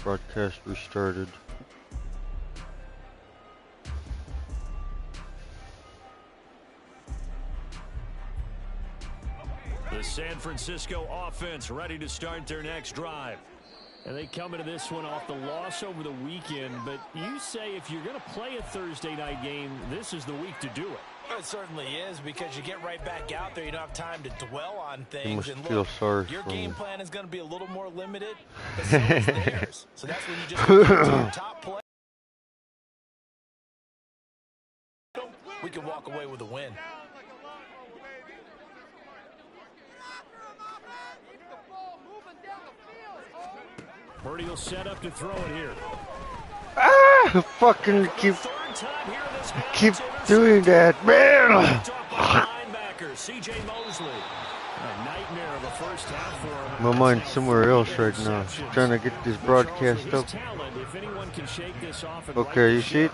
Broadcast restarted. The San Francisco offense ready to start their next drive. And they come into this one off the loss over the weekend, but you say if you're going to play a Thursday night game, this is the week to do it. It certainly is, because you get right back out there. You don't have time to dwell on things. You must and feel look, sorry your for game me. plan is going to be a little more limited, but so is theirs. So that's when you just get to your top play. We can walk away with a win. Purdy will set up to throw it here. Ah! Fucking keep doing that, man! My mind's somewhere else right now. Trying to get this broadcast up. Okay, you see it?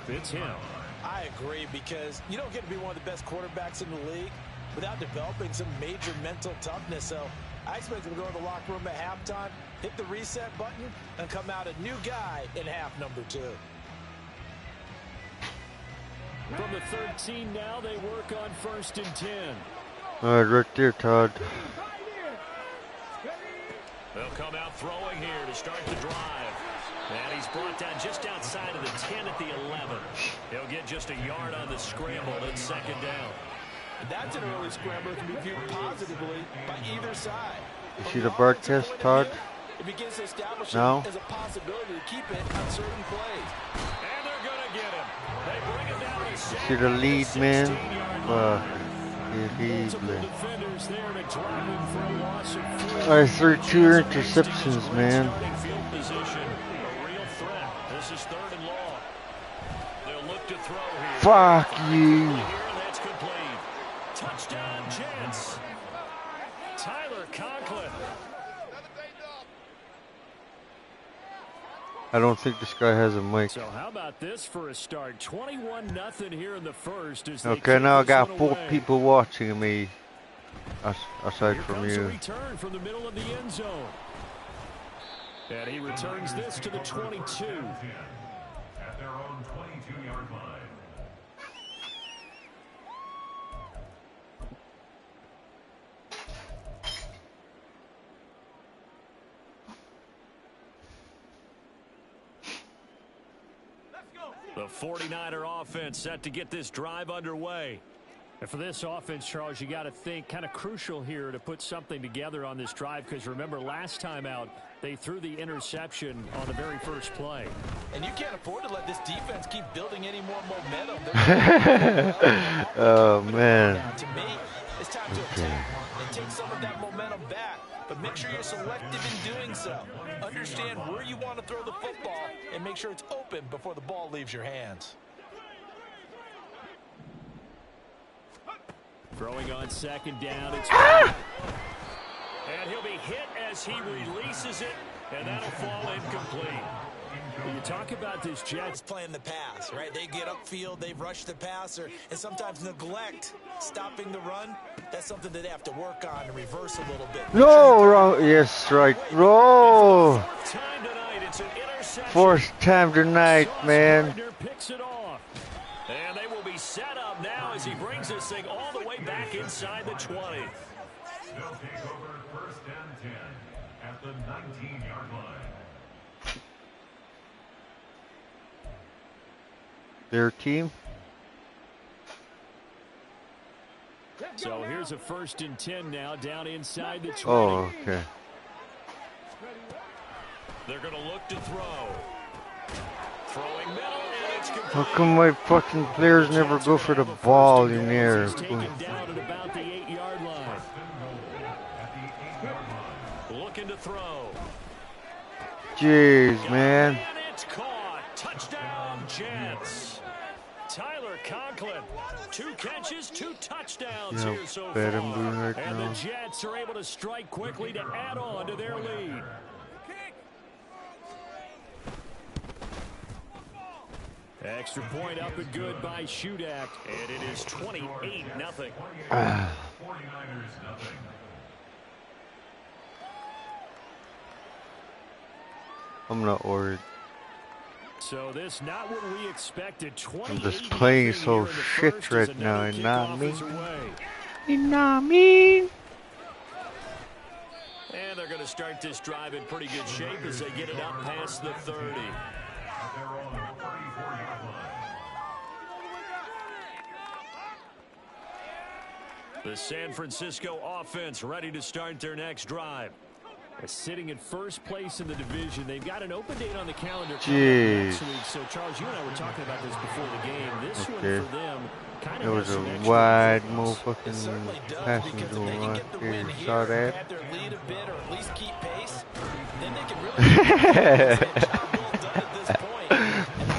I agree, because you don't get to be one of the best quarterbacks in the league without developing some major mental toughness. So I expect him to go to the locker room at halftime, hit the reset button, and come out a new guy in half number 2. From the 13 now, they work on 1st and 10. All right, right there, Todd. They'll come out throwing here to start the drive. And he's brought down just outside of the 10 at the 11. He'll get just a yard on the scramble at 2nd down. That's an early scramble that can be viewed positively by either side. You see the broadcast, Todd? It begins to establish now as a possibility to keep it on certain plays. And they're going to get him. They bring him down to see the lead, man? I threw 2 interceptions, man. This is 3rd and long. They'll look to throw here. Fuck you. That's complete. Touchdown, Jets. Tyler Conklin. I don't think this guy has a mic. So how about this for a start? 21-0 here in the first. Okay, now I got 4 people watching me, aside from Here comes you. a return from the middle of the end zone. And he returns this to the 22. At their own 22-yard line. The 49er offense set to get this drive underway. And for this offense, Charles, you got to think kind of crucial here to put something together on this drive, because remember last time out they threw the interception on the very first play. And you can't afford to let this defense keep building any more momentum. Oh man. Now, to me, it's time to attack and take some of that momentum back. But make sure you're selective in doing so. Understand where you want to throw the football and make sure it's open before the ball leaves your hands. Throwing on 2nd down. It's and he'll be hit as he releases it, and that'll fall incomplete. When you talk about this Jets playing the pass, right? They get upfield, they rush the passer, and sometimes neglect stopping the run. That's something that they have to work on and reverse a little bit. No, wrong. Yes, right. Roll. 4th time tonight, man. Picks it off. And they will be set up now as he brings this thing all the way back inside the 20. They'll take over 1st and 10 at the 19-yard line. Their team. So here's a 1st and 10 now, down inside the 20. Oh, okay. They're going to look to throw. Throwing middle, and it's complete. How come my fucking players never go for the ball in there? He's taken down at about the 8-yard line. Looking to throw. Jeez, man. And it's caught. Touchdown, Jets. Tyler Conklin, 2 catches, 2 touchdowns here so far. Right and now. the Jets are able to strike quickly to add on to their lead. Extra point up and good by Shudak, and it is 28-0. 49ers nothing. I'm not worried. So this not what we expected. I'm just playing so shit right now, you know what I mean? You know what I mean? And they're going to start this drive in pretty good shape as they get it up past the 30. They're on the 34-yard line. The San Francisco offense ready to start their next drive. Sitting in first place in the division. They've got an open date on the calendar next week. So, Charles, you and I were talking about this before the game. This one for them kind of It was a wide motherfucking passing zone right there. You saw that?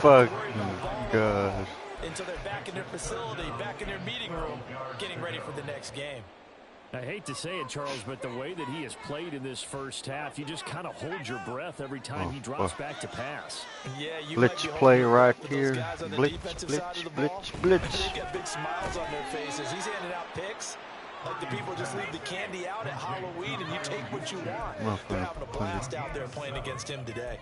Fucking gosh. Until they're back in their facility, back in their meeting room, getting ready for the next game. I hate to say it, Charles, but the way that he has played in this first half, you just kind of hold your breath every time he drops back to pass. Yeah, you blitz play right here. Blitz. They've got big smiles on their faces. He's handing out picks like the people just leave the candy out at Halloween and you take what you want. They're having a blast out there playing against him today.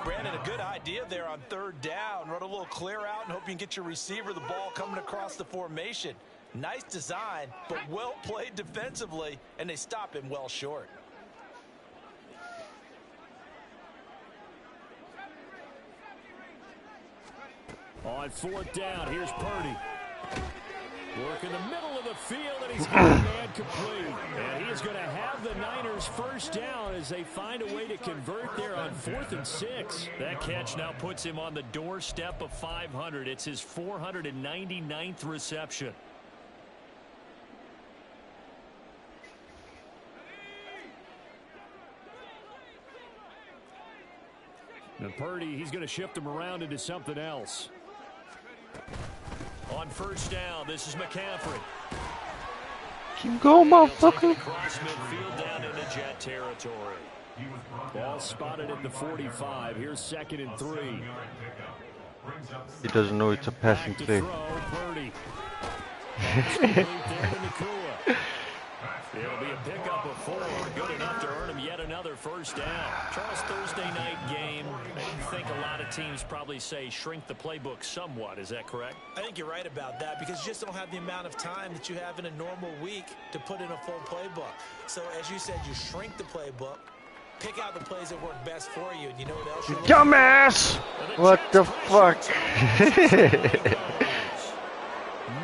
Brandon, a good idea there on third down. Run a little clear out and hope you can get your receiver the ball coming across the formation. Nice design, but well played defensively, and they stop him well short. On fourth down, here's Purdy. Work in the middle of the field, and he's got a man complete. And he is going to have the Niners first down as they find a way to convert there on 4th and 6. That catch now puts him on the doorstep of 500. It's his 499th reception. And Purdy, he's going to shift him around into something else. On first down, this is McCaffrey. Keep going, motherfucker. Cross midfield down into Jet territory. Ball spotted at the 45. Here's 2nd and 3. He doesn't know it's a passing play. Purdy. It'll be a pickup of 4, good enough to earn him yet another first down. Charles, Thursday night game, I think a lot of teams probably say shrink the playbook somewhat. Is that correct? I think you're right about that because you just don't have the amount of time that you have in a normal week to put in a full playbook. So, as you said, you shrink the playbook, pick out the plays that work best for you, and you know what else you're dumbass! What the fuck?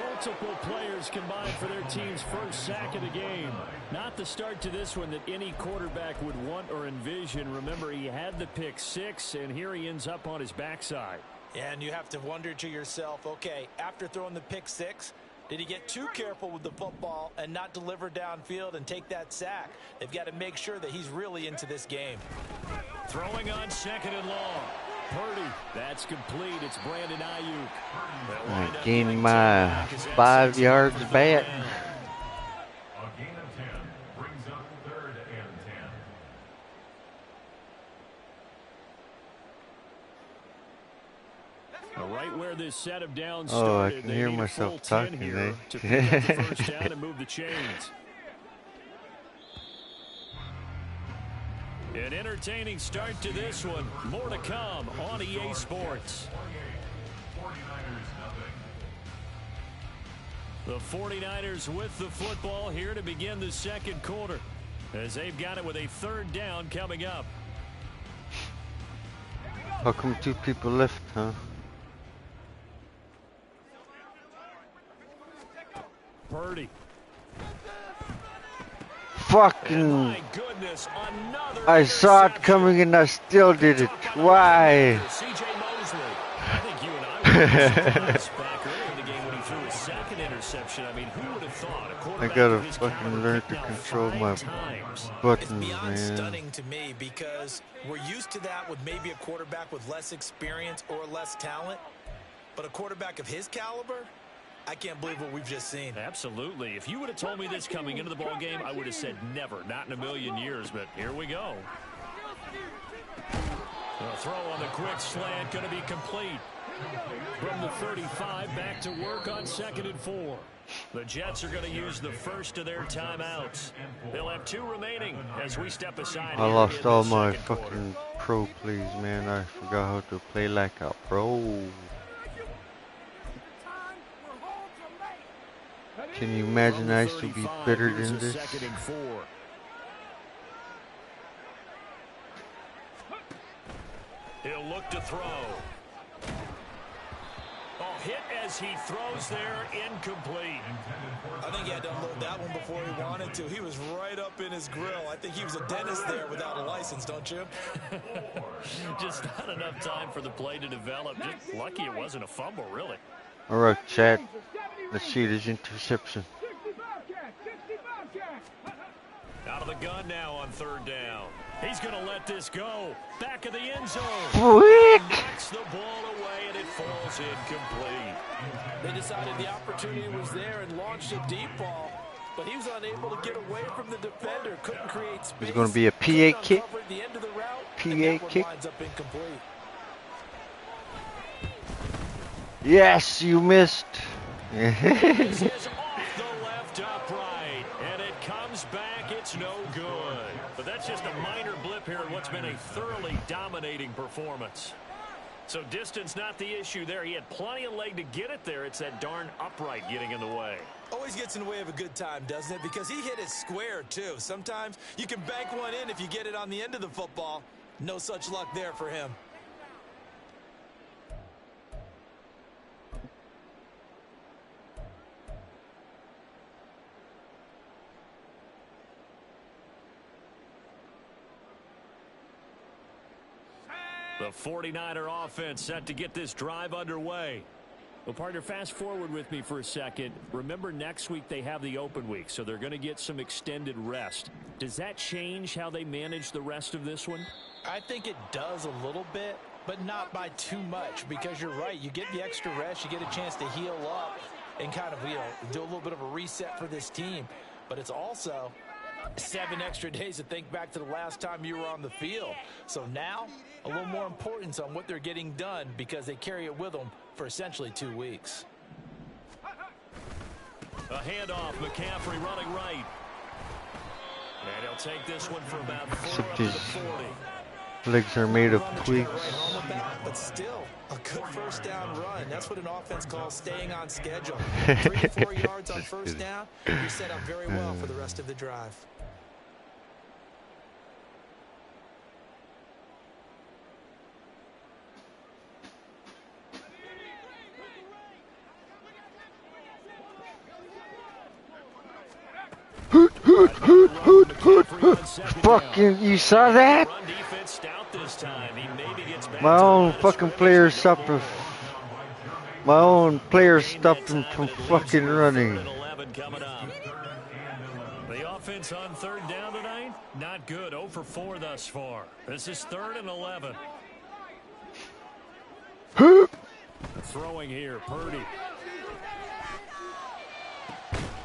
Multiple players combined for their team's first sack of the game. Not the start to this one that any quarterback would want or envision. Remember, he had the pick 6, and here he ends up on his backside. And you have to wonder to yourself, okay, after throwing the pick 6, did he get too careful with the football and not deliver downfield and take that sack? They've got to make sure that he's really into this game. Throwing on 2nd and long. Purdy, that's complete. It's Brandon Ayuk. I gained my 5 yards back. A gain of 10 brings up 3rd and 10. Right where this set of downs Oh, I started, can they hear need myself a full 10 talking, here eh? to pick up the first down and move the chains. An entertaining start to this one. More to come on EA Sports. 49ers nothing. The 49ers with the football here to begin the second quarter as they've got it with a 3rd down coming up. How come 2 people left, huh? Purdy. Fucking... My goodness, another I saw it coming and I still did it. Why? CJ Mosley. I think you and I were back earlier in the game when he threw his 2nd interception. I mean, who would have thought a I quarterback gotta of his fucking caliber learn picked to out control 5 my times. buttons, It's beyond man. stunning to me because we're used to that with maybe a quarterback with less experience or less talent. But a quarterback of his caliber, I can't believe what we've just seen. Absolutely. If you would have told me this coming into the ball game, I would have said never, not in a million years. But here we go. The throw on the quick slant going to be complete. From the 35, back to work on 2nd and 4. The Jets are going to use the first of their timeouts. They'll have 2 remaining as we step aside. I lost all my fucking pro plays, man. I forgot how to play like a pro. Can you imagine I used to be better than this? He'll look to throw. Oh, hit as he throws there, incomplete. I think he had to unload that one before he wanted to. He was right up in his grill. I think he was a dentist there without a license, don't you? Just not enough time for the play to develop. Just lucky it wasn't a fumble, really. All right, Chad. Let's see this interception. Out of the gun now on third down. He's going to let this go. Back of the end zone. Quick! Knocks the ball away, and it falls incomplete. They decided the opportunity was there and launched a deep ball, but he was unable to get away from the defender. Couldn't create space. It's going to be a PA kick. The end of the route, PA kick. lines up incomplete. Yes, you missed. This is off the left upright, and it comes back. It's no good. But that's just a minor blip here in what's been a thoroughly dominating performance. So distance not the issue there. He had plenty of leg to get it there. It's that darn upright getting in the way. Always gets in the way of a good time, doesn't it? Because he hit it square, too. Sometimes you can bank one in if you get it on the end of the football. No such luck there for him. The 49er offense set to get this drive underway. Well, partner, fast forward with me for a second. Remember, next week they have the open week, so they're going to get some extended rest. Does that change how they manage the rest of this one? I think it does a little bit, but not by too much, because you're right. You get the extra rest, you get a chance to heal up and kind of, do a little bit of a reset for this team. But it's also 7 extra days to think back to the last time you were on the field. So now, a little more importance on what they're getting done because they carry it with them for essentially 2 weeks. A handoff, McCaffrey running right. And he'll take this one for about 4 up to the 40. Legs are made of twigs. But still, a good first down run. That's what an offense calls staying on schedule. 3 to 4 yards on first down. You're set up very well for the rest of the drive. Fucking, you saw that? My own fucking players stopped him. My own players stopped him from fucking running. The offense on third down tonight, not good. 0 for 4 thus far. This is 3rd and 11. Throwing here, Purdy.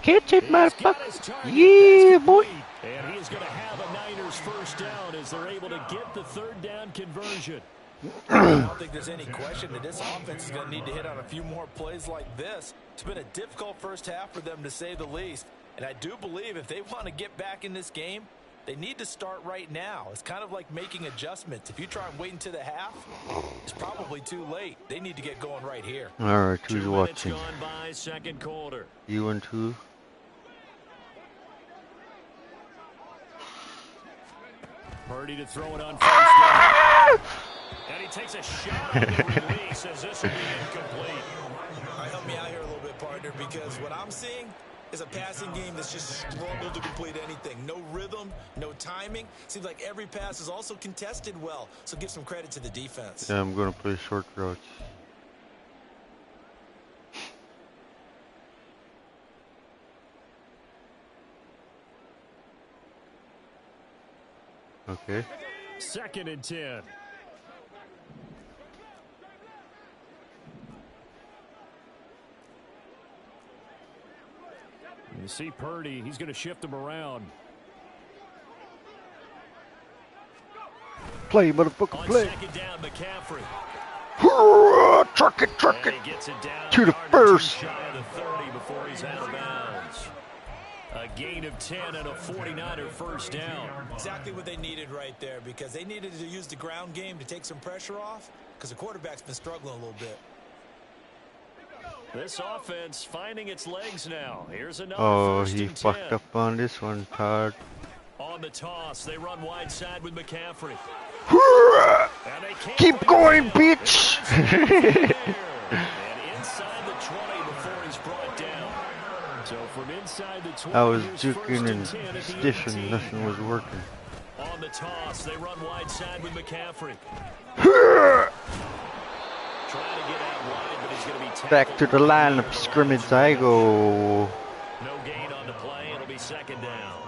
Catch it, motherfucker. Yeah, boy. And he's going to have a Niners first down as they're able to get the third down conversion. I don't think there's any question that this offense is going to need to hit on a few more plays like this. It's been a difficult first half for them, to say the least. And I do believe if they want to get back in this game, they need to start right now. It's kind of like making adjustments. If you try and wait until the half, it's probably too late. They need to get going right here. All right, who's watching? Gone by, second quarter. You and who? Purdy to throw it on first down. And he takes a shot on the release as this will be incomplete. Help me out here a little bit, partner, because what I'm seeing is a passing game that's just struggled to complete anything. No rhythm, no timing. Seems like every pass is also contested well, so give some credit to the defense. Yeah, I'm going to play short routes. Okay. 2nd and 10. You see Purdy, he's going to shift him around. Play, motherfucker, play. On 2nd down, McCaffrey. Truck it to the first. Shy of the 30 before he's out of bounds. A gain of 10 and a 49er first down. Exactly what they needed right there, because they needed to use the ground game to take some pressure off, because the quarterback's been struggling a little bit. This offense finding its legs now. Here's another first he and 10. fucked up on this one, Todd. On the toss, they run wide side with McCaffrey. Keep going, bitch! And inside the 20 before he's brought down. So from inside the 20, I was here's juking and 10 at the stiffing, 18. nothing was working. On the toss, they run wide side with McCaffrey. Trying to get out wide, but he's going to be tackled. Back to the line of scrimmage I go. No gain on the play. It'll be second down.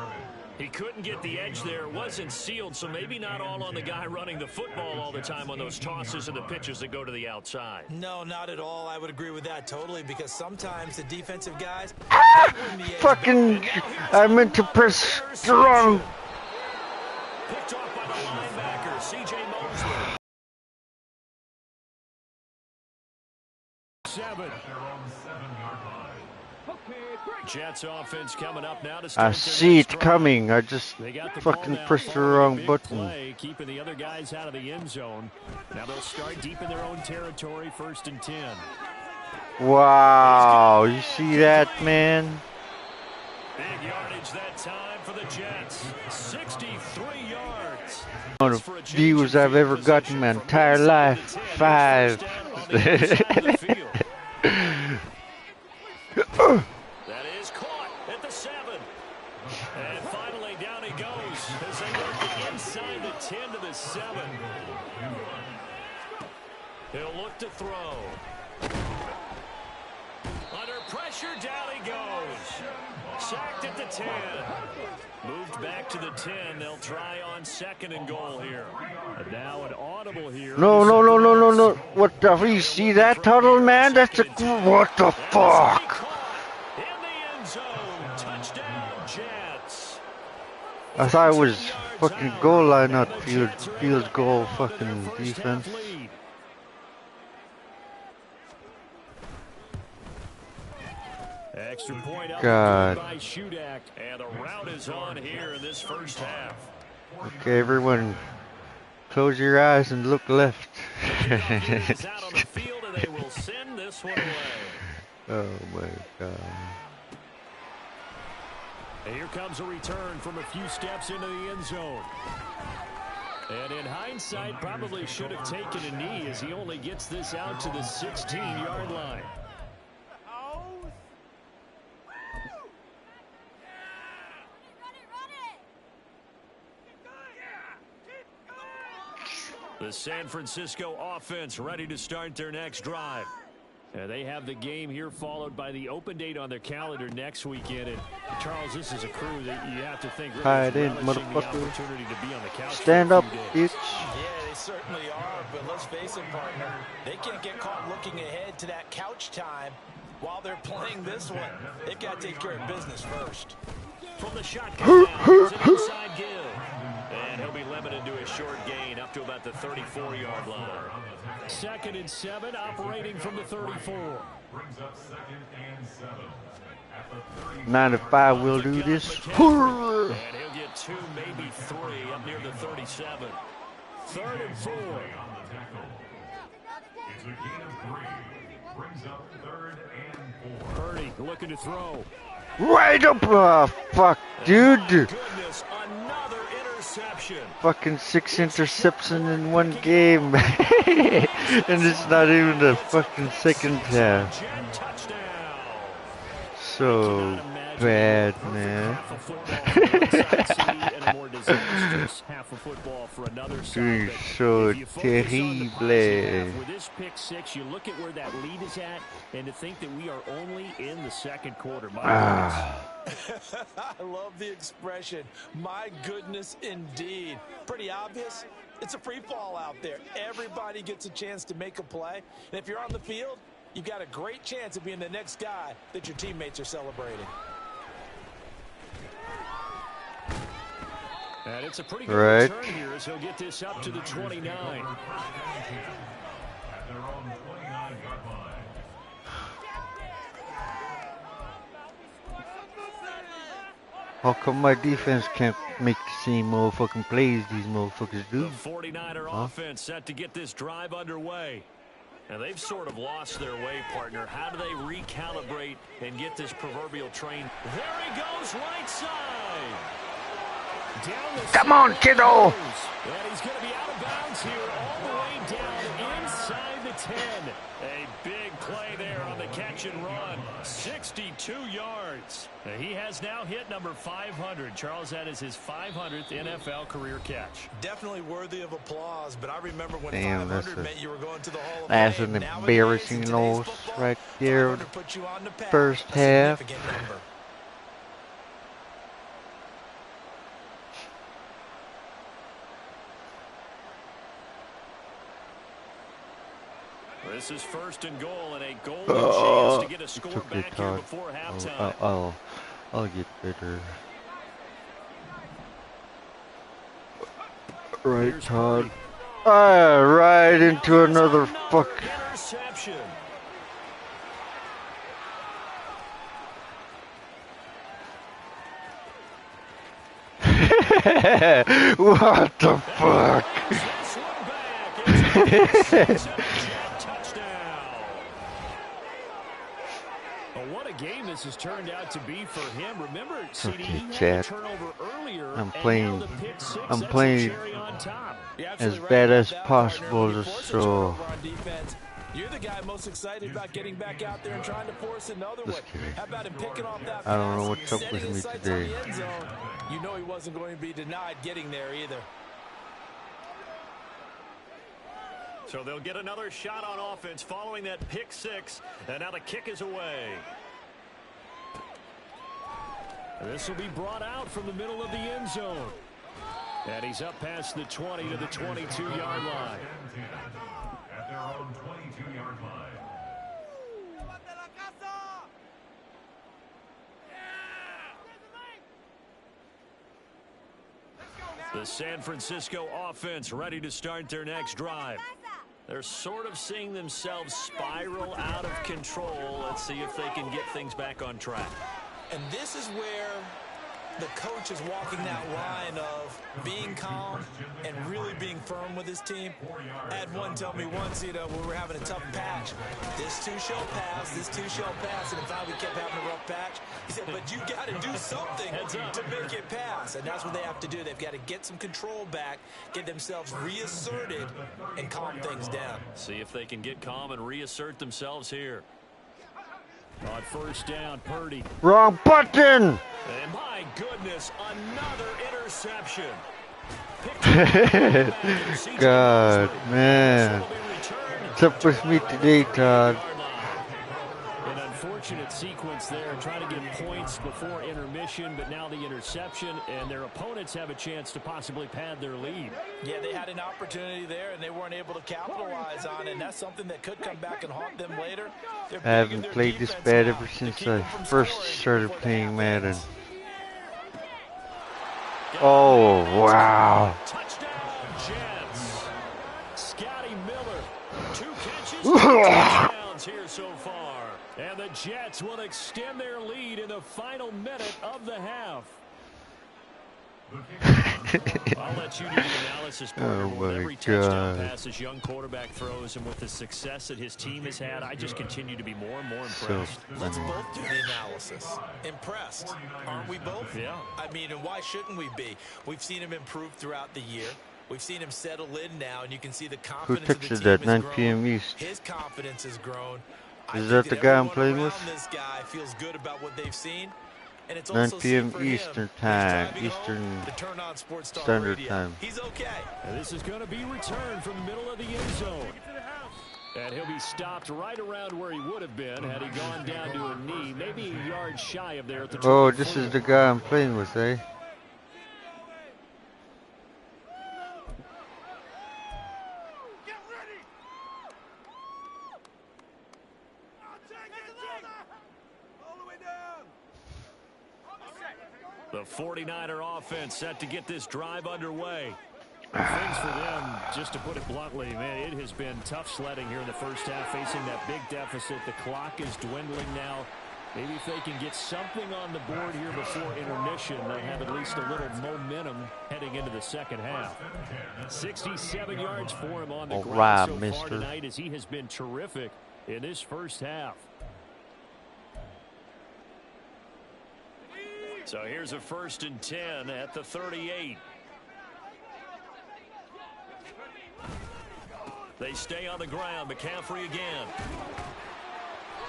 He couldn't get the edge there. It wasn't sealed, so maybe not all on the guy running the football all the time on those tosses and the pitches that go to the outside. No, not at all. I would agree with that totally, because sometimes the defensive guys... Fucking, I meant to press the wrong. Picked off by the linebacker, C.J. Mosley. 7. Jets offense coming up now to start. I see it coming. I just fucking pressed the wrong button. Play, keeping the other guys out of the end zone. Now they'll start deep in their own territory, 1st and 10. Wow, you see that, man? Big yardage that time for the Jets. 63 yards. One of the views I've ever gotten in my entire life. 5. That is caught at the 7. And finally down he goes as they work it inside the 10 to the 7. He'll look to throw. Under pressure, down he goes. Sacked at the 10. Moved back to the 10. They'll try on 2nd and goal here. And now an audible here. No. What the? You see that tunnel, man? That's a. What the fuck? In the end zone. Touchdown, Jets. I thought it was fucking goal line, not field goal fucking defense. Extra point up God. by Shudak, and the route is on here in this first half. Okay, everyone, close your eyes and look left. Is out on the field, and they will send this one away. Oh my God. And here comes a return from a few steps into the end zone. And in hindsight, probably should have taken a knee as he only gets this out to the 16-yard line. The San Francisco offense ready to start their next drive. They have the game here followed by the open date on their calendar next weekend. And Charles, this is a crew that you have to think really Tied in, relishing the motherfucker. opportunity to be on the couch. Stand for a up, few days. bitch. Yeah, they certainly are, but let's face it, partner. They can't get caught looking ahead to that couch time while they're playing this one. They've got to take care of business first. From the shotgun now, here's an inside give. And he'll be limited to a short gain up to about the 34-yard line. 2nd and 7, operating from the 34. 9 to 5 will do this. And he'll get 2, maybe 3 up near the 37. 3rd and 4. It's a gain of 3. Brings up 3rd and 4. Purdy looking to throw. Right up. Oh, fuck, dude. Goodness, another interception. Fucking 6 interceptions in one game. And it's not even the fucking second half. Jet touchdown. So bad, man. Half a football for another Dude, side. so If you focus on the first terrible. half, with this pick 6, you look at where that lead is at, and to think that we are only in the 2nd quarter. My goodness. I love the expression. My goodness, indeed. Pretty obvious. It's a free fall out there. Everybody gets a chance to make a play. And if you're on the field, you've got a great chance of being the next guy that your teammates are celebrating. And it's a pretty good Right. return here as he'll get this up to the 29. At their own 29-yard line. How come my defense can't make the same motherfucking plays these motherfuckers do? The 49er offense set to get this drive underway. And they've sort of lost their way, partner. How do they recalibrate and get this proverbial train? There he goes, right side. Come on, kiddo! And he's going to be out of bounds here all the way down inside the 10. A big play there on the catch and run. 62 yards. He has now hit number 500. Charles, that is his 500th NFL career catch. Definitely worthy of applause, but I remember when Damn, 500 meant you were going to the Hall of that's Fame. an embarrassing loss right there. First half. This is first and goal, and a golden chance to get a score back here before halftime. I'll get better. Right, Todd. Right into another fuck. Interception. What the fuck? What a game this has turned out to be for him. Remember, CD, Okay, he had Chad. a turnover earlier. I'm playing You're as right bad as about that, possible, partner. If you just force a so. turnover on defense, you're the guy most excited about getting back out there and trying to force another one. Just kidding. How about him picking off that I don't know pass, what's up setting with his me sights today. on the end zone? You know he wasn't going to be denied getting there either. So they'll get another shot on offense following that pick six, and now the kick is away. This will be brought out from the middle of the end zone. And he's up past the 20 to the 22-yard line. At their own 22-yard line. The San Francisco offense ready to start their next drive. They're sort of seeing themselves spiral out of control. Let's see if they can get things back on track. And this is where the coach is walking that line of being calm and really being firm with his team. I had one tell me once, when we were having a tough patch, this too shall pass, this too shall pass. And in fact, we kept having a rough patch. He said, but you got to do something to make it pass. And that's what they have to do. They've got to get some control back, get themselves reasserted, and calm things down. See if they can get calm and reassert themselves here. On first down, Purdy. Wrong button! And my goodness, another interception. God, man. What's up with me today, Todd? An unfortunate sequence there, trying to get points before intermission, but now the interception, and their opponents have a chance to possibly pad their lead. Yeah, they had an opportunity there, and they weren't able to capitalize on it, and that's something that could come back and haunt them later. I haven't played this bad ever since I first started playing Madden. Oh, wow. Touchdown, Jets. Scotty Miller, 2 catches, 2 touchdowns here so far. And the Jets will extend their lead in the final minute of the half. I'll let you do the analysis part. Oh With my every touchdown God. pass this young quarterback throws, and with the success that his team has had, I just continue to be more and more impressed. Let's both do the analysis. Impressed, aren't we both? Yeah. I mean, and why shouldn't we be? We've seen him improve throughout the year. We've seen him settle in now, and you can see the Who confidence of the texted team that? has 9 grown. p.m. East. His confidence has grown. Is that the guy I'm playing with? This guy feels good about what they've seen. And it's 9 also p.m. seen for him. Eastern He's time. driving home Eastern to turn on Sports Star Standard Radio. Time. He's okay. And this is going to be returned from the middle of the end zone. And he'll be stopped right around where he would have been had he gone down to a knee, maybe a yard shy of there at the Oh, 24. this is the guy I'm playing with, eh? The 49er offense set to get this drive underway. Things for them, just to put it bluntly, man, it has been tough sledding here in the first half, facing that big deficit. The clock is dwindling now. Maybe if they can get something on the board here before intermission, they'll have at least a little momentum heading into the second half. 67 yards for him on the ground so far tonight, as he has been terrific in this first half. So here's a 1st and 10 at the 38. They stay on the ground. McCaffrey again.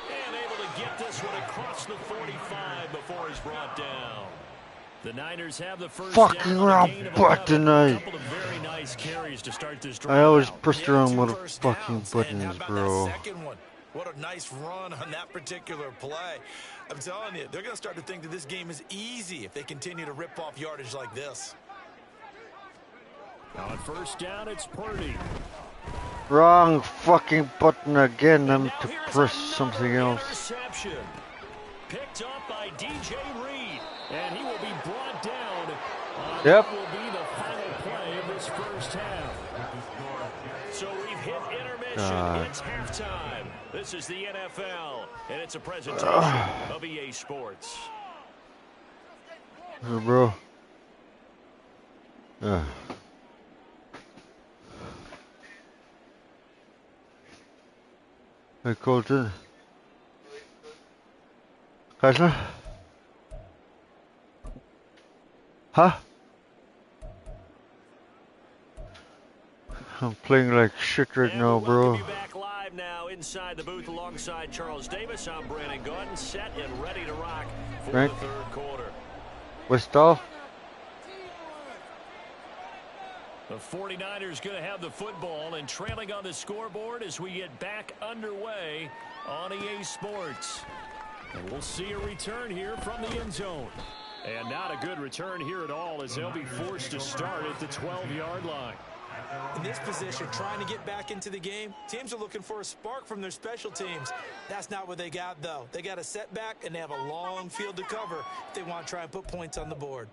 And able to get this one across the 45 before he's brought down. The Niners have the first fucking round butt tonight. A couple of very nice carries to start this drive. I always press the wrong motherfucking buttons, bro. What a nice run on that particular play. I'm telling you, they're going to start to think that this game is easy if they continue to rip off yardage like this. On 1st down, it's Purdy. Wrong fucking button again. I'm to press something else. Interception. Picked up by DJ Reed, and he will be brought down. Yep. That will be the final play of this first half. So we've hit intermission. It's halftime. This is the NFL, and it's a presentation of EA Sports. Hey, bro. Hey, Colton. Kaiser? Huh? I'm playing like shit right now, bro. We'll be back live now inside the booth alongside Charles Davis. I'm Brandon Gordon, set and ready to rock for the 3rd quarter. Westall? The 49ers going to have the football and trailing on the scoreboard as we get back underway on EA Sports. And we'll see a return here from the end zone. And not a good return here at all, as they'll be forced to start at the 12-yard line. In this position, trying to get back into the game, teams are looking for a spark from their special teams. That's not what they got, though. They got a setback, and they have a long field to cover if they want to try and put points on the board.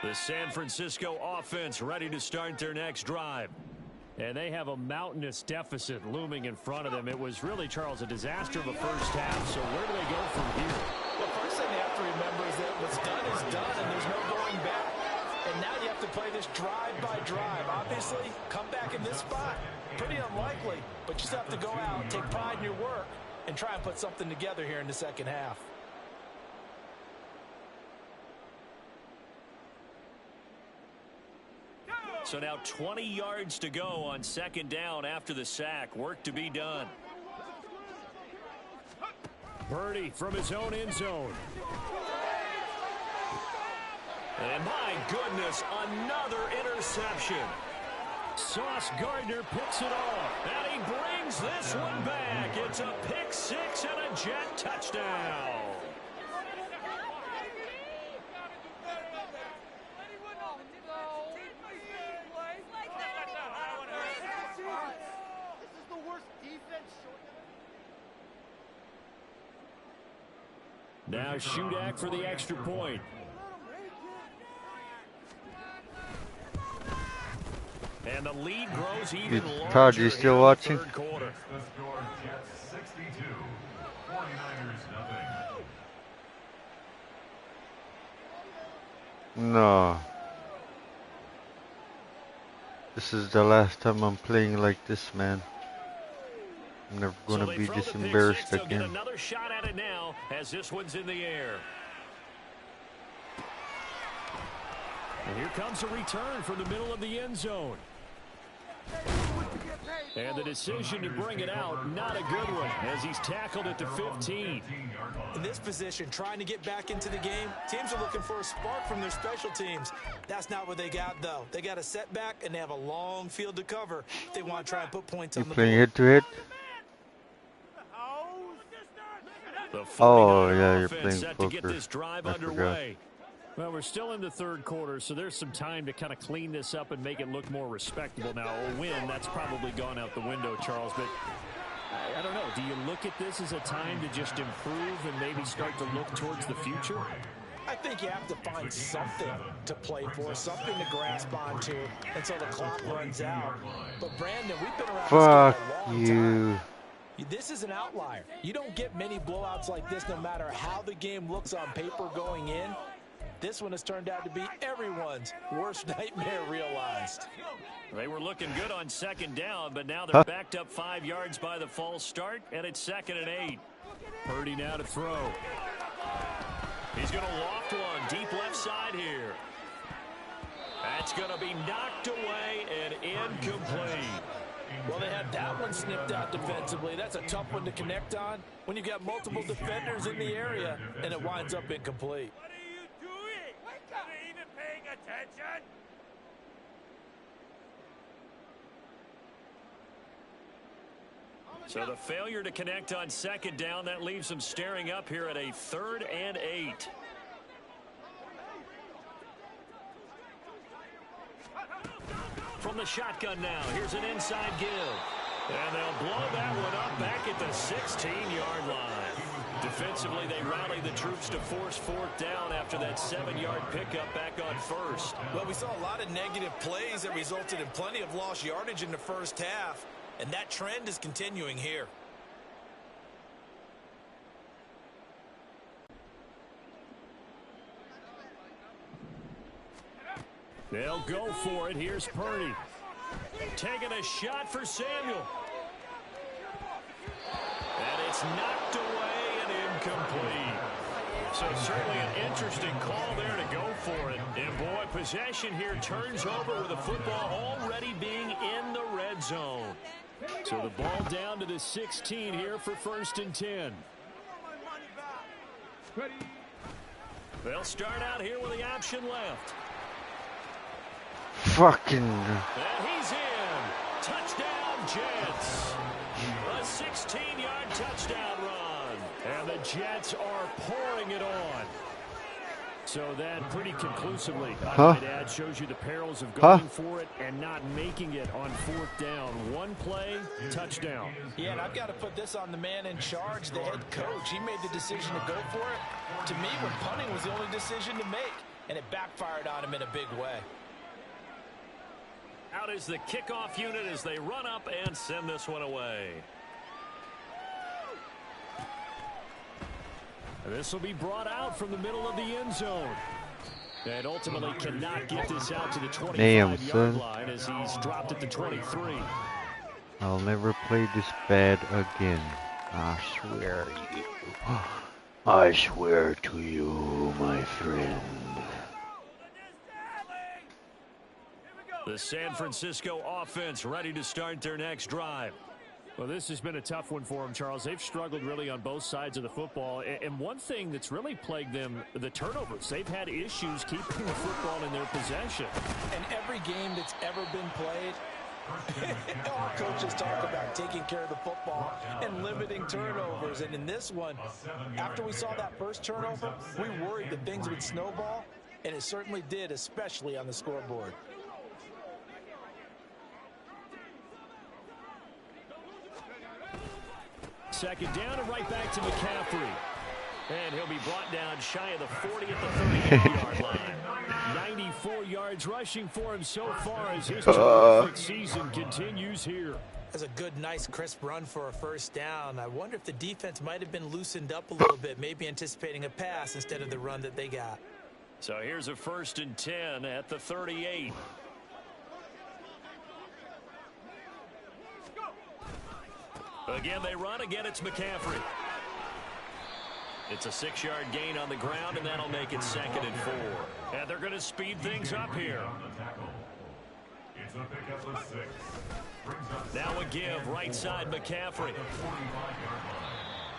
The San Francisco offense ready to start their next drive. And they have a mountainous deficit looming in front of them. It was really, Charles, a disaster of a first half. So where do they go from here? The first thing they have to remember is that what's done is done, and there's no going back. And now you have to play this drive by drive. Obviously, come back in this spot, pretty unlikely. But you just have to go out, take pride in your work, and try and put something together here in the second half. So now 20 yards to go on 2nd down after the sack. Work to be done. Purdy from his own end zone. And my goodness, another interception. Sauce Gardner picks it off. And he brings this one back. It's a pick 6 and a jet touchdown. Now Shudak for the extra point. And the lead grows even larger. Todd, you still watching? The score, Jets 62, 49ers nothing. No. This is the last time I'm playing like this, man. I'm never gonna be this embarrassed again. Get another shot at it now as this one's in the air. And here comes a return from the middle of the end zone. And the decision to bring it out, not a good one, as he's tackled at the 15. In this position, trying to get back into the game, teams are looking for a spark from their special teams. That's not what they got, though. They got a setback, and they have a long field to cover if they want to try and put points on the board. You playing head-to-head? Oh, yeah, you're playing set poker. To get this drive underway. Well, we're still in the 3rd quarter, so there's some time to kind of clean this up and make it look more respectable. Now, a win, that's probably gone out the window, Charles, but I don't know. Do you look at this as a time to just improve and maybe start to look towards the future? I think you have to find something to play for, something to grasp onto until the clock runs out. But Brandon, we've been around Fuck this game a long you. time. This is an outlier. You don't get many blowouts like this no matter how the game looks on paper going in. This one has turned out to be everyone's worst nightmare realized. They were looking good on second down, but now they're backed up 5 yards by the false start, and it's 2nd and 8. Purdy now to throw. He's going to loft one deep left side here. That's going to be knocked away and incomplete. Well, they had that one snipped out defensively. That's a tough one to connect on when you've got multiple defenders in the area, and it winds up incomplete. What are you doing? Are you even paying attention? So the failure to connect on second down, that leaves them staring up here at a 3rd and 8. From the shotgun now, here's an inside give. And they'll blow that one up back at the 16-yard line. Defensively, they rally the troops to force 4th down after that 7-yard pickup back on 1st. Well, we saw a lot of negative plays that resulted in plenty of lost yardage in the first half. And that trend is continuing here. They'll go for it. Here's Purdy. Taking a shot for Samuel. And it's knocked away and incomplete. So certainly an interesting call there to go for it. And boy, possession here turns over with the football already being in the red zone. So the ball down to the 16 here for 1st and 10. They'll start out here with the option left. Fucking. And he's in. Touchdown, Jets. A 16-yard touchdown run. And the Jets are pouring it on. So that pretty conclusively, I might add, shows you the perils of going for it and not making it on 4th down. One play, touchdown. Yeah, and I've got to put this on the man in charge, the head coach. He made the decision to go for it. To me, when punting was the only decision to make, and it backfired on him in a big way. Out is the kickoff unit as they run up and send this one away. This will be brought out from the middle of the end zone. And ultimately cannot get this out to the 25-yard line as he's dropped at the 23. I'll never play this bad again. I swear to you. I swear to you, my friend. The San Francisco offense ready to start their next drive. Well, this has been a tough one for them, Charles. They've struggled really on both sides of the football. And one thing that's really plagued them, the turnovers. They've had issues keeping the football in their possession. And every game that's ever been played, our coaches talk about taking care of the football and limiting turnovers. And in this one, after we saw that first turnover, we worried that things would snowball, and it certainly did, especially on the scoreboard. Second down and right back to McCaffrey. And he'll be brought down shy of the 40 at the 38-yard line. 94 yards rushing for him so far as his terrific season continues here. That's a good, nice, crisp run for a first down. I wonder if the defense might have been loosened up a little bit, maybe anticipating a pass instead of the run that they got. So here's a 1st and 10 at the 38. Again, they run. Again, it's McCaffrey. It's a 6-yard gain on the ground, and that'll make it 2nd and 4. And they're going to speed things up here. It's a pickup of 6. Now a give, right side McCaffrey.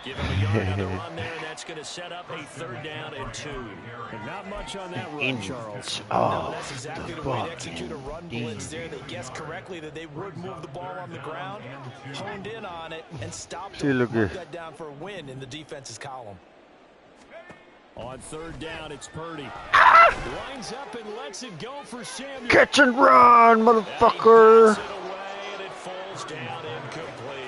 Give him a yard on the run there, and that's going to set up a 3rd down and 2. And not much on that run, Charles. No, that's exactly the way to execute a run blitz there. They guessed correctly that they would move the ball on the ground, honed in on it, and stopped it. Mark that down for a win in the defense's column. On 3rd down, it's Purdy. Lines up and lets it go for Samuel. Catch and run, motherfucker. And he passes it away, and it falls down incomplete.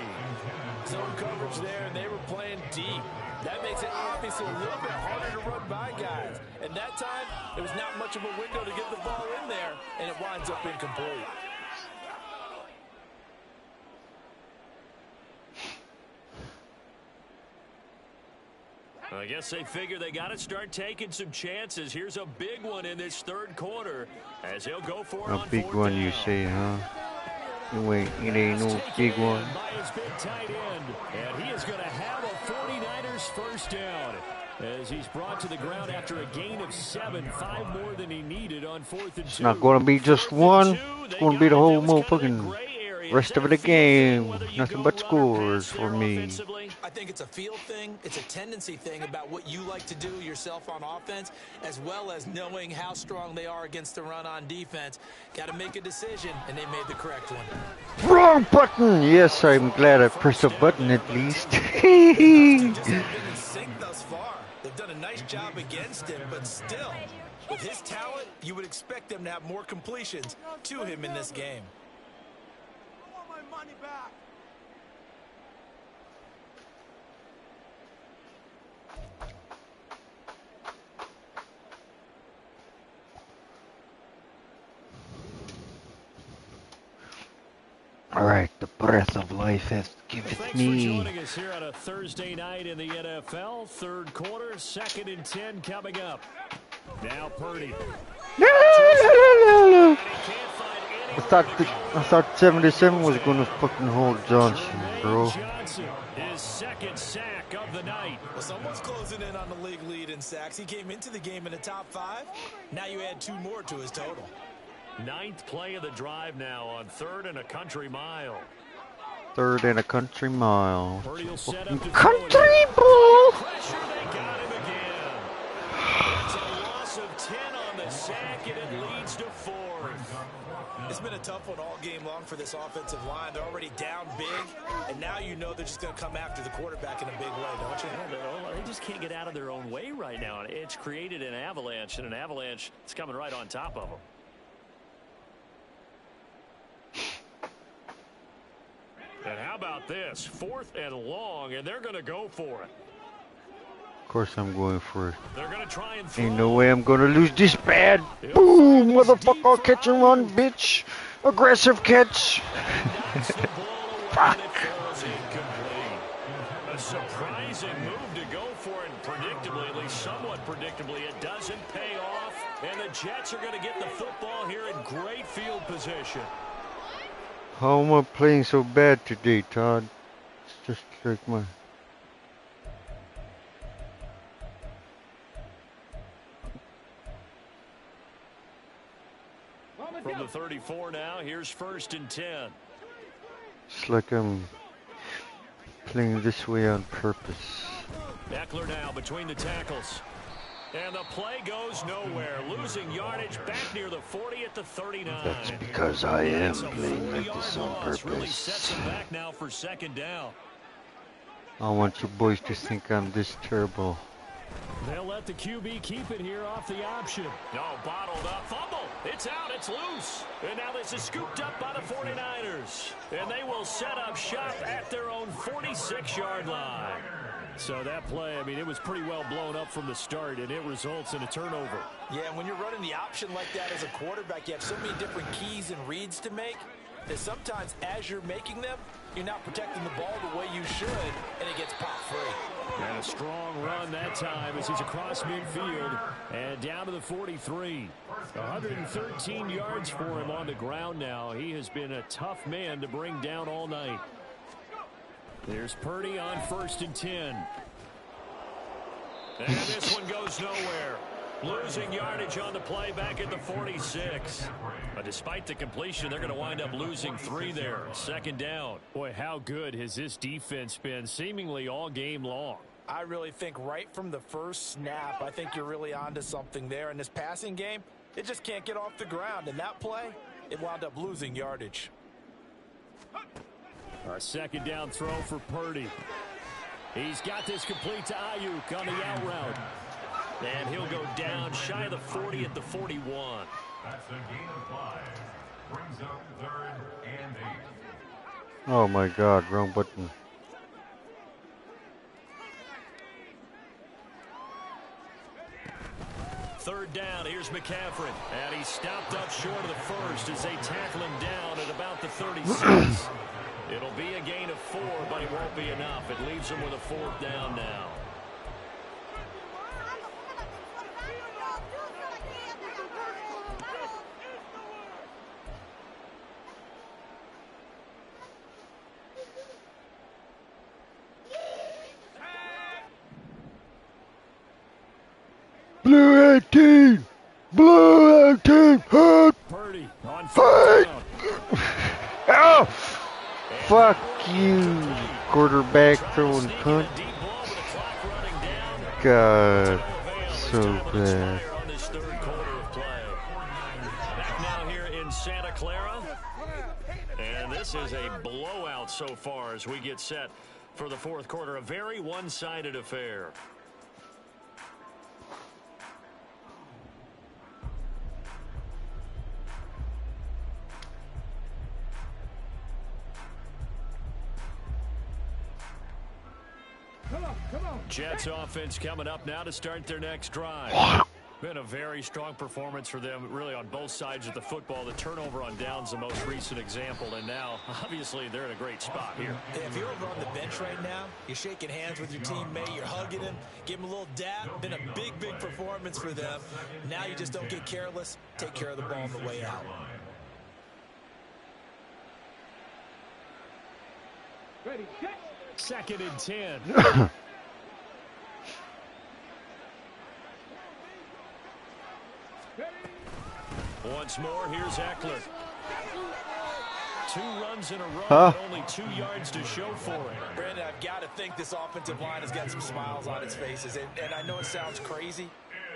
Zone coverage there, and they were playing deep. That makes it obviously a little bit harder to run by guys. And that time, there was not much of a window to get the ball in there, and it winds up incomplete. I guess they figure they got to start taking some chances. Here's a big one in this third quarter as he'll go for it on A big one, you say, huh? Wait, it ain't no big one. By his big tight end, and he is going to have a 49ers first down as he's brought to the ground after a gain of 7, 5 more than he needed on 4th and 2. It's not going to be just one. It's going to be the whole motherfucking rest of the game. Nothing but scores for me. I think it's a feel thing. It's a tendency thing about what you like to do yourself on offense, as well as knowing how strong they are against the run on defense. Got to make a decision, and they made the correct one. Wrong button! Yes, I'm glad I pressed a button at least. Just have been in sync thus far. They've done a nice job against him, but still, with his talent, you would expect them to have more completions to him in this game. I want my money back. Alright, the breath of life has given Thanks for me. joining us here on a Thursday night in the NFL. Third quarter, 2nd and 10 coming up. Now Purdy. I thought 77 was gonna fucking hold Johnson, bro. Johnson, his second sack of the night. Well, someone's closing in on the league lead in sacks. He came into the game in the top 5. Now you add 2 more to his total. 9th play of the drive now on 3rd and a country mile. 3rd and a country mile. Purdy will set up to Country ball! pressure, they got him again. It's a loss of 10 on the sack, and it leads to 4th. It's been a tough one all game long for this offensive line. They're already down big, and now you know they're just going to come after the quarterback in a big way, don't you? Yeah, they just can't get out of their own way right now. It's created an avalanche, and an avalanche is coming right on top of them. And how about this? 4th and long, and they're going to go for it. Of course I'm going for it. They're going to try and throw. Ain't no way I'm gonna lose this bad. Boom, motherfucker, catch and run, bitch. Aggressive catch. Fuck. A surprising move to go for it, and predictably, at least somewhat predictably, it doesn't pay off. And the Jets are going to get the football here in great field position. How am I playing so bad today, Todd? It's just like my... From the 34 now, here's 1st and 10. It's like I'm playing this way on purpose. Eckler now between the tackles. And the play goes nowhere. Losing yardage back near the 40 at the 39. That's because I am It's a playing like 40-yard this on loss. Really sets purpose. them back now for 2nd down. I want you boys to think I'm this terrible. They'll let the QB keep it here off the option. No, bottled up. Fumble. It's out. It's loose. And now this is scooped up by the 49ers. And they will set up shop at their own 46-yard line. So that play, I mean, it was pretty well blown up from the start, and it results in a turnover. Yeah, and when you're running the option like that as a quarterback, you have so many different keys and reads to make that sometimes as you're making them, you're not protecting the ball the way you should, and it gets popped free. And a strong run that time as he's across midfield and down to the 43. 113 yards for him on the ground now. He has been a tough man to bring down all night. There's Purdy on 1st and 10. And this one goes nowhere. Losing yardage on the play back at the 46. Despite the completion, they're going to wind up losing 3 there. 2nd down. Boy, how good has this defense been seemingly all game long? I really think right from the first snap, I think you're really onto something there. In this passing game, it just can't get off the ground. And that play, it wound up losing yardage. A 2nd down throw for Purdy. He's got this complete to Ayuk on the out route. And he'll go down shy of the 40 at the 41. That's a gain of 5. Brings up 3rd and 8. Oh my god, wrong button. Third down, here's McCaffrey. And he's stopped up short of the first as they tackle him down at about the 36. It'll be a gain of 4, but it won't be enough. It leaves him with a 4th down now. Blue 18! Blue 18! Hurt! Purdy on 4th down. Ow! Fuck you, quarterback throwing cunt. God, so bad. Back now here in Santa Clara. And this is a blowout so far as we get set for the 4th quarter. A very one-sided affair. Jets offense coming up now to start their next drive. Been a very strong performance for them, really, on both sides of the football. The turnover on downs the most recent example, and now, obviously, they're in a great spot here. If you're over on the bench right now, you're shaking hands with your teammate, you're hugging him, give him a little dap. Been a big, big performance for them. Now you just don't get careless. Take care of the ball on the way out. Ready, set. 2nd and 10. Once more, here's Eckler. 2 runs in a row, only 2 yards to show for it. Brandon, I've got to think this offensive line has got some smiles on its faces. And I know it sounds crazy,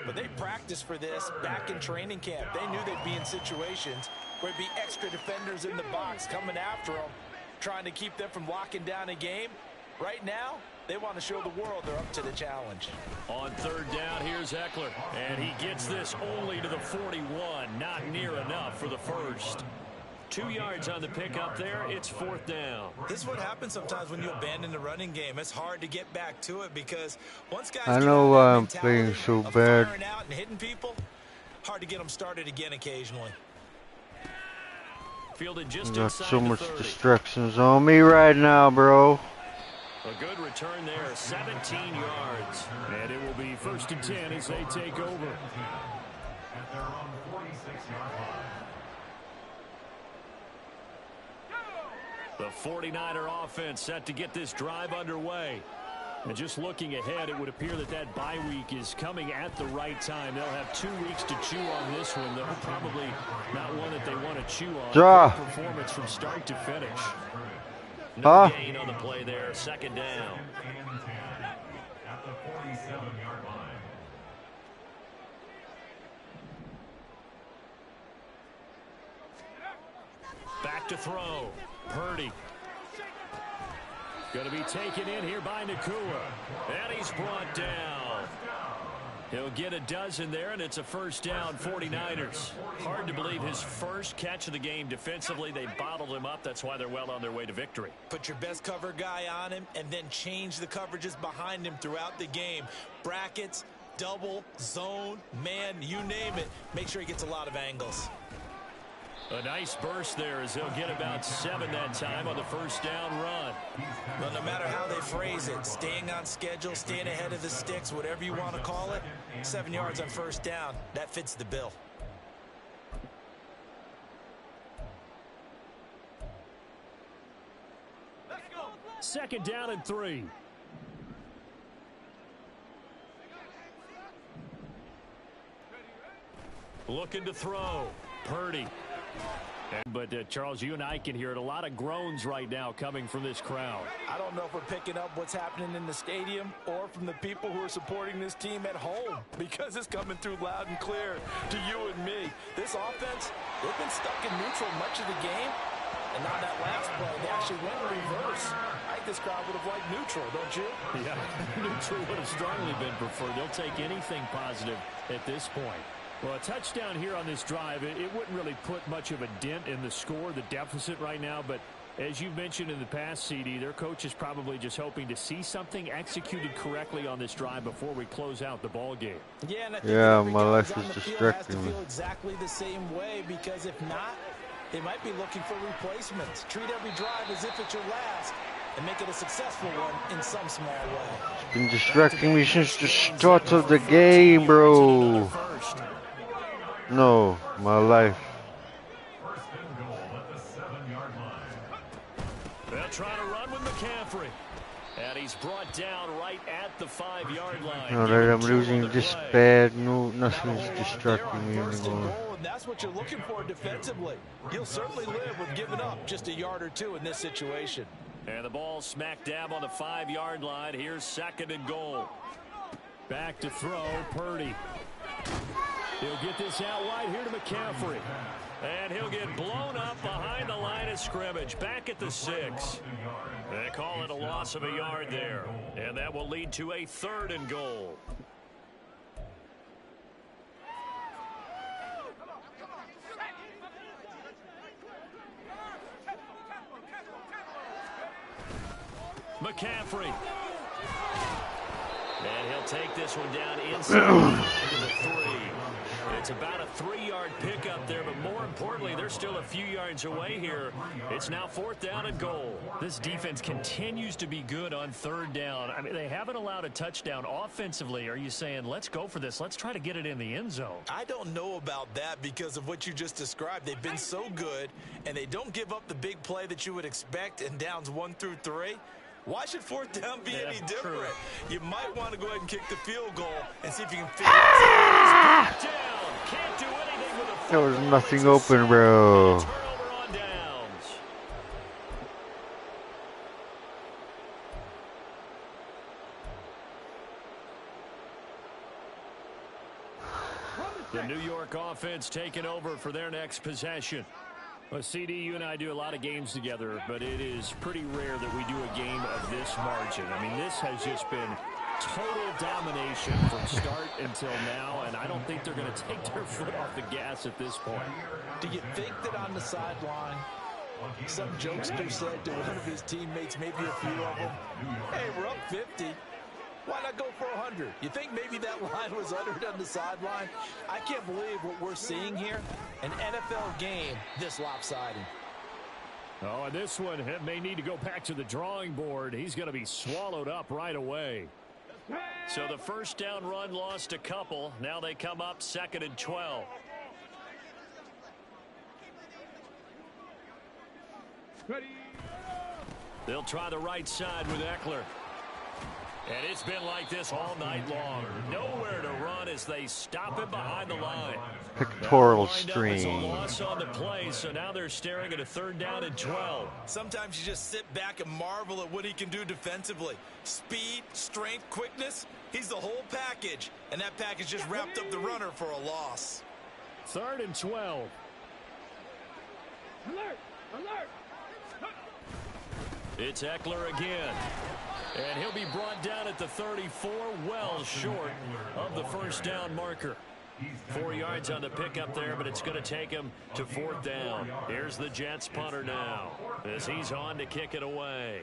but they practiced for this back in training camp. They knew they'd be in situations where it'd be extra defenders in the box coming after them, trying to keep them from locking down a game. Right now, they want to show the world they're up to the challenge. On 3rd down, here's Eckler. And he gets this only to the 41. Not near enough for the first. 2 yards on the pickup there. It's 4th down. This is what happens sometimes when you abandon the running game. It's hard to get back to it because once guys I know why I'm playing so bad. Firing out and hitting people, hard to get them started again occasionally. Fielded just Got inside so the much 30. distractions on me right now, bro. A good return there, 17 yards. And it will be 1st and 10 as they take over. At their own 46-yard line. The 49er offense set to get this drive underway. And just looking ahead, it would appear that that bye week is coming at the right time. They'll have 2 weeks to chew on this one, though probably not one that they want to chew on. Draw. Good performance from start to finish. No gain on the play there. 2nd down. At the 47-yard line. Back to throw. Purdy. Going to be taken in here by Nakua. And he's brought down. He'll get a dozen there, and it's a 1st down, 49ers. Hard to believe his first catch of the game defensively. They bottled him up. That's why they're well on their way to victory. Put your best cover guy on him and then change the coverages behind him throughout the game. Brackets, double, zone, man, you name it. Make sure he gets a lot of angles. A nice burst there as he'll get about 7 that time on the 1st down run. Well, no matter how they phrase it, staying on schedule, staying ahead of the sticks, whatever you want to call it, 7 yards on 1st down, that fits the bill. Let's go. 2nd down and 3. Looking to throw. Purdy. But, Charles, you and I can hear it. A lot of groans right now coming from this crowd. I don't know if we're picking up what's happening in the stadium or from the people who are supporting this team at home, because it's coming through loud and clear to you and me. This offense, they've been stuck in neutral much of the game. And on that last play, they actually went in reverse. I think this crowd would have liked neutral, don't you? Yeah, neutral would have strongly been preferred. They'll take anything positive at this point. Well, a touchdown here on this drive, it wouldn't really put much of a dent in the score, the deficit right now, but As you mentioned in the past, CD, their coach is probably just hoping to see something executed correctly on this drive before we close out the ball game. Yeah, and I think Yeah, every my guy life who's on is the field has to distracting me. feel exactly the same way, because if not, they might be looking for replacements. Treat every drive as if it's your last and make it a successful one in some small way. It's been distracting me since the start of the game, bro. No, my life. First and goal at the 7-yard line. They'll try to run with McCaffrey. And he's brought down right at the 5-yard line. Alright, I'm losing this bad. No, nothing's distracting me First and anymore. goal, and that's what you're looking for defensively. You'll certainly live with giving up just a yard or two in this situation. And the ball smack dab on the 5-yard line. Here's second and goal. Back to throw, Purdy. He'll get this out wide here to McCaffrey. And he'll get blown up behind the line of scrimmage. Back at the 6. They call it a loss of a yard there. And that will lead to a third and goal. McCaffrey. And he'll take this one down inside to the 3. It's about a 3-yard pickup there, but more importantly, they're still a few yards away here. It's now 4th down and goal. This defense continues to be good on 3rd down. I mean, they haven't allowed a touchdown offensively. Are you saying, let's go for this? Let's try to get it in the end zone. I don't know about that because of what you just described. They've been so good, and they don't give up the big play that you would expect in downs 1 through 3. Why should 4th down be any different? True. You might want to go ahead and kick the field goal and see if you can figure out something. Can't do anything with a There was nothing open, bro. turnover on downs. The New York offense taking over for their next possession. Well, CD, you and I do a lot of games together, but it is pretty rare that we do a game of this margin. I mean, this has just been total domination from start until now, and I don't think they're going to take their foot off the gas at this point. Do you think that on the sideline, some jokester said to one of his teammates, maybe a few of them, hey, we're up 50. Why not go for 100? You think maybe that line was uttered on the sideline? I can't believe what we're seeing here. An NFL game this lopsided. Oh, and this one may need to go back to the drawing board. He's going to be swallowed up right away. So the first down run lost a couple. Now they come up 2nd and 12. They'll try the right side with Eckler. And it's been like this all night long. Nowhere to run as they stop him behind the line. Pictorial It's a string. loss on the play, so now they're staring at a 3rd down and 12. Sometimes you just sit back and marvel at what he can do defensively. Speed, strength, quickness. He's the whole package. And that package just wrapped up the runner for a loss. 3rd and 12. Alert! Alert! It's Eckler again. And he'll be brought down at the 34, well short of the first down marker. 4 yards on the pickup there, but it's going to take him to 4th down. Here's the Jets punter now as he's on to kick it away.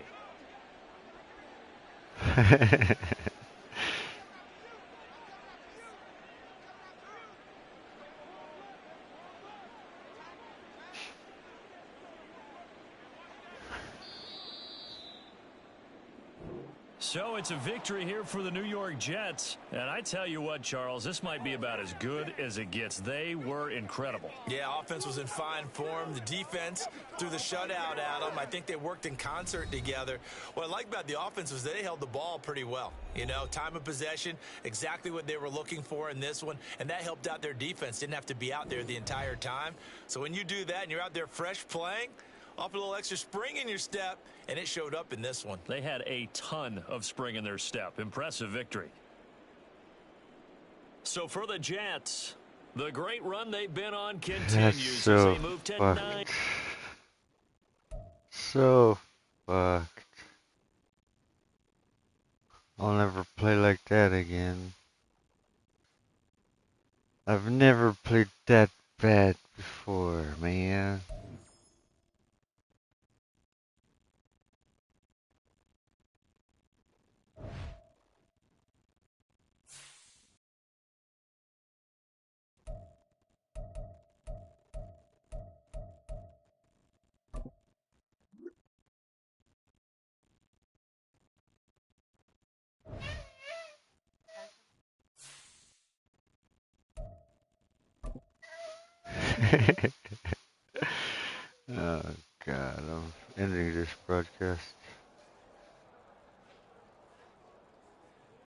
So it's a victory here for the New York Jets. And I tell you what, Charles, this might be about as good as it gets. They were incredible. Yeah, offense was in fine form. The defense threw the shutout at them. I think they worked in concert together. What I like about the offense was they held the ball pretty well. You know, time of possession, exactly what they were looking for in this one. And that helped out their defense. Didn't have to be out there the entire time. So when you do that and you're out there fresh playing, off a little extra spring in your step, and it showed up in this one. They had a ton of spring in their step. Impressive victory. So for the Jets, the great run they've been on continues as they move to 9. So fucked. I'll never play like that again. I've never played that bad before, man. Oh God, I'm ending this broadcast.